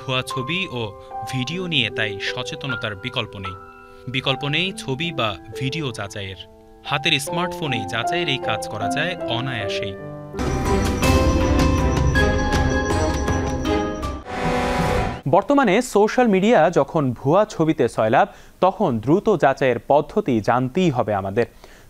ভুয়া ছবি ও ভিডিও নিয়ে তাই সচেতনতার বিকল্প নেই ছবি বা ভিডিও যাচাইয়ের। হাতের স্মার্টফোনেই যাচাইয়ের এই কাজ করা যায় অনায়াসেই। বর্তমানে সোশ্যাল মিডিয়া যখন ভুয়া ছবিতে সয়লাব, তখন দ্রুত যাচাইয়ের পদ্ধতি জানতেই হবে আমাদের।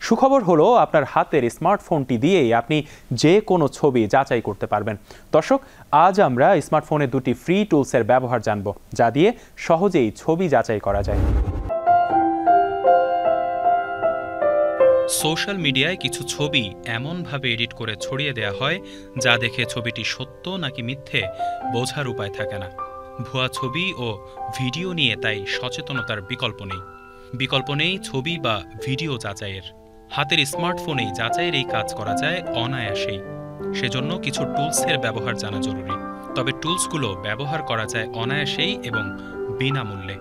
সুখবর হলো, আপনার হাতের স্মার্টফোনটি দিয়েই আপনি যে কোনো ছবি যাচাই করতে পারবেন। দর্শক, আজ আমরা স্মার্টফোনের দুটি ফ্রি টুলসের ব্যবহার জানব, যা দিয়ে সহজেই ছবি যাচাই করা যায়। সোশ্যাল মিডিয়ায় কিছু ছবি এমনভাবে এডিট করে ছড়িয়ে দেয়া হয়, যা দেখে ছবিটি সত্য নাকি মিথ্যে বোঝার উপায় থাকে না। ভুয়া ছবি ও ভিডিও নিয়ে তাই সচেতনতার বিকল্প নেই ছবি বা ভিডিও যাচাইয়ের। হাতের স্মার্টফোনেই যাচাইয়ের এই কাজ করা যায় অনায়াসেই। সেজন্য কিছু টুলসের ব্যবহার জানা জরুরি। তবে টুলসগুলো ব্যবহার করা যায় অনায়াসেই এবং বিনামূল্যে।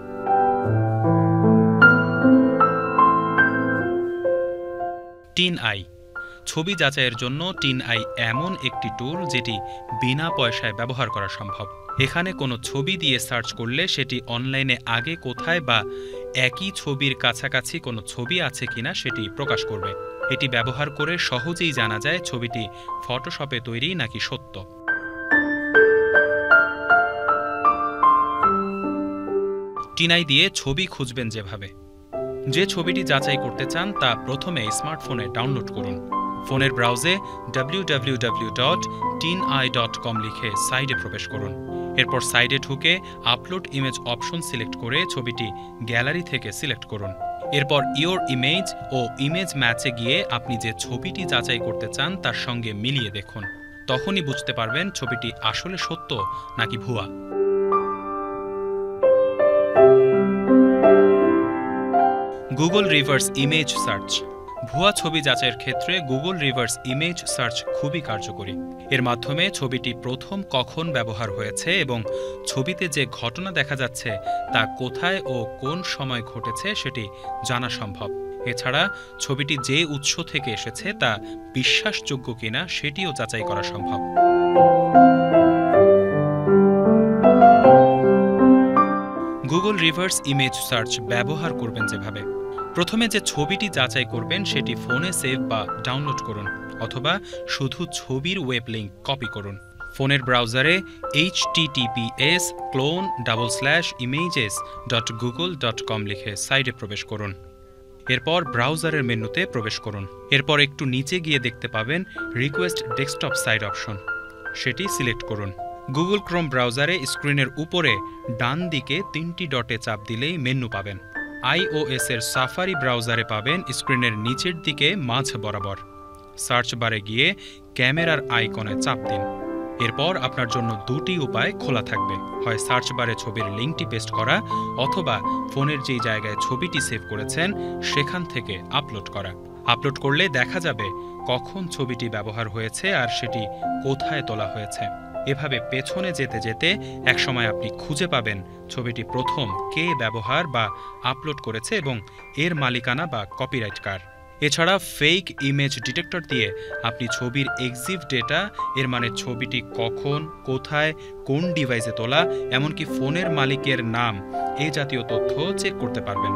টিন আই ছবি যাচাইয়ের জন্য টিন আই এমন একটি টুল যেটি বিনা পয়সায় ব্যবহার করা সম্ভব। এখানে কোনো ছবি দিয়ে সার্চ করলে সেটি অনলাইনে আগে কোথায় বা একই ছবির কাছাকাছি কোনো ছবি আছে কিনা সেটি প্রকাশ করবে। এটি ব্যবহার করে সহজেই জানা যায় ছবিটি ফটোশপে তৈরি নাকি সত্য। টিন আই দিয়ে ছবি খুঁজবেন যেভাবে। যে ছবিটি যাচাই করতে চান তা প্রথমে স্মার্টফোনে ডাউনলোড করুন। ফোনের ব্রাউজে www.tineye.com লিখে সাইটে প্রবেশ করুন। এরপর সাইটে ঢুকে আপলোড ইমেজ অপশন সিলেক্ট করে ছবিটি গ্যালারি থেকে সিলেক্ট করুন। এরপর ইওর ইমেজ ও ইমেজ ম্যাচে গিয়ে আপনি যে ছবিটি যাচাই করতে চান তার সঙ্গে মিলিয়ে দেখুন। তখনই বুঝতে পারবেন ছবিটি আসলে সত্য নাকি ভুয়া। গুগল রিভার্স ইমেজ সার্চ ভুয়া ছবি যাচাইয়ের ক্ষেত্রে গুগল রিভার্স ইমেজ সার্চ খুবই কার্যকরী। এর মাধ্যমে ছবিটি প্রথম কখন ব্যবহার হয়েছে এবং ছবিতে যে ঘটনা দেখা যাচ্ছে তা কোথায় ও কোন সময় ঘটেছে সেটি জানা সম্ভব। এছাড়া ছবিটি যে উৎস থেকে এসেছে তা বিশ্বাসযোগ্য কিনা সেটিও যাচাই করা সম্ভব। গুগল রিভার্স ইমেজ সার্চ ব্যবহার করবেন যেভাবে। প্রথমে যে ছবিটি যাচাই করবেন সেটি ফোনে সেভ বা ডাউনলোড করুন, অথবা শুধু ছবির ওয়েব লিঙ্ক কপি করুন। ফোনের ব্রাউজারে https://images.google.com লিখে সাইটে প্রবেশ করুন। এরপর ব্রাউজারের মেনুতে প্রবেশ করুন। এরপর একটু নিচে গিয়ে দেখতে পাবেন রিকোয়েস্ট ডেস্কটপ সাইট অপশন, সেটি সিলেক্ট করুন। গুগল ক্রোম ব্রাউজারে স্ক্রিনের উপরে ডান দিকে 3টি ডটে চাপ দিলেই মেনু পাবেন। iOS এর সাফারি ব্রাউজারে পাবেন স্ক্রিনের নিচের দিকে মাঝ বরাবর। সার্চ বারে গিয়ে ক্যামেরার আইকনে চাপ দিন। এরপর আপনার জন্য দুটি উপায় খোলা থাকবে, হয় সার্চ বারে ছবির লিঙ্কটি পেস্ট করা, অথবা ফোনের যেই জায়গায় ছবিটি সেভ করেছেন সেখান থেকে আপলোড করা। আপলোড করলে দেখা যাবে কখন ছবিটি ব্যবহার হয়েছে আর সেটি কোথায় তোলা হয়েছে। এভাবে পেছনে যেতে যেতে একসময় আপনি খুঁজে পাবেন ছবিটি প্রথম কে ব্যবহার বা আপলোড করেছে এবং এর মালিকানা বা কপিরাইট কার। এছাড়া ফেক ইমেজ ডিটেক্টর দিয়ে আপনি ছবির এক্সিভ ডেটা, এর মানে ছবিটি কখন, কোথায়, কোন ডিভাইসে তোলা, এমনকি ফোনের মালিকের নাম, এই জাতীয় তথ্য চেক করতে পারবেন।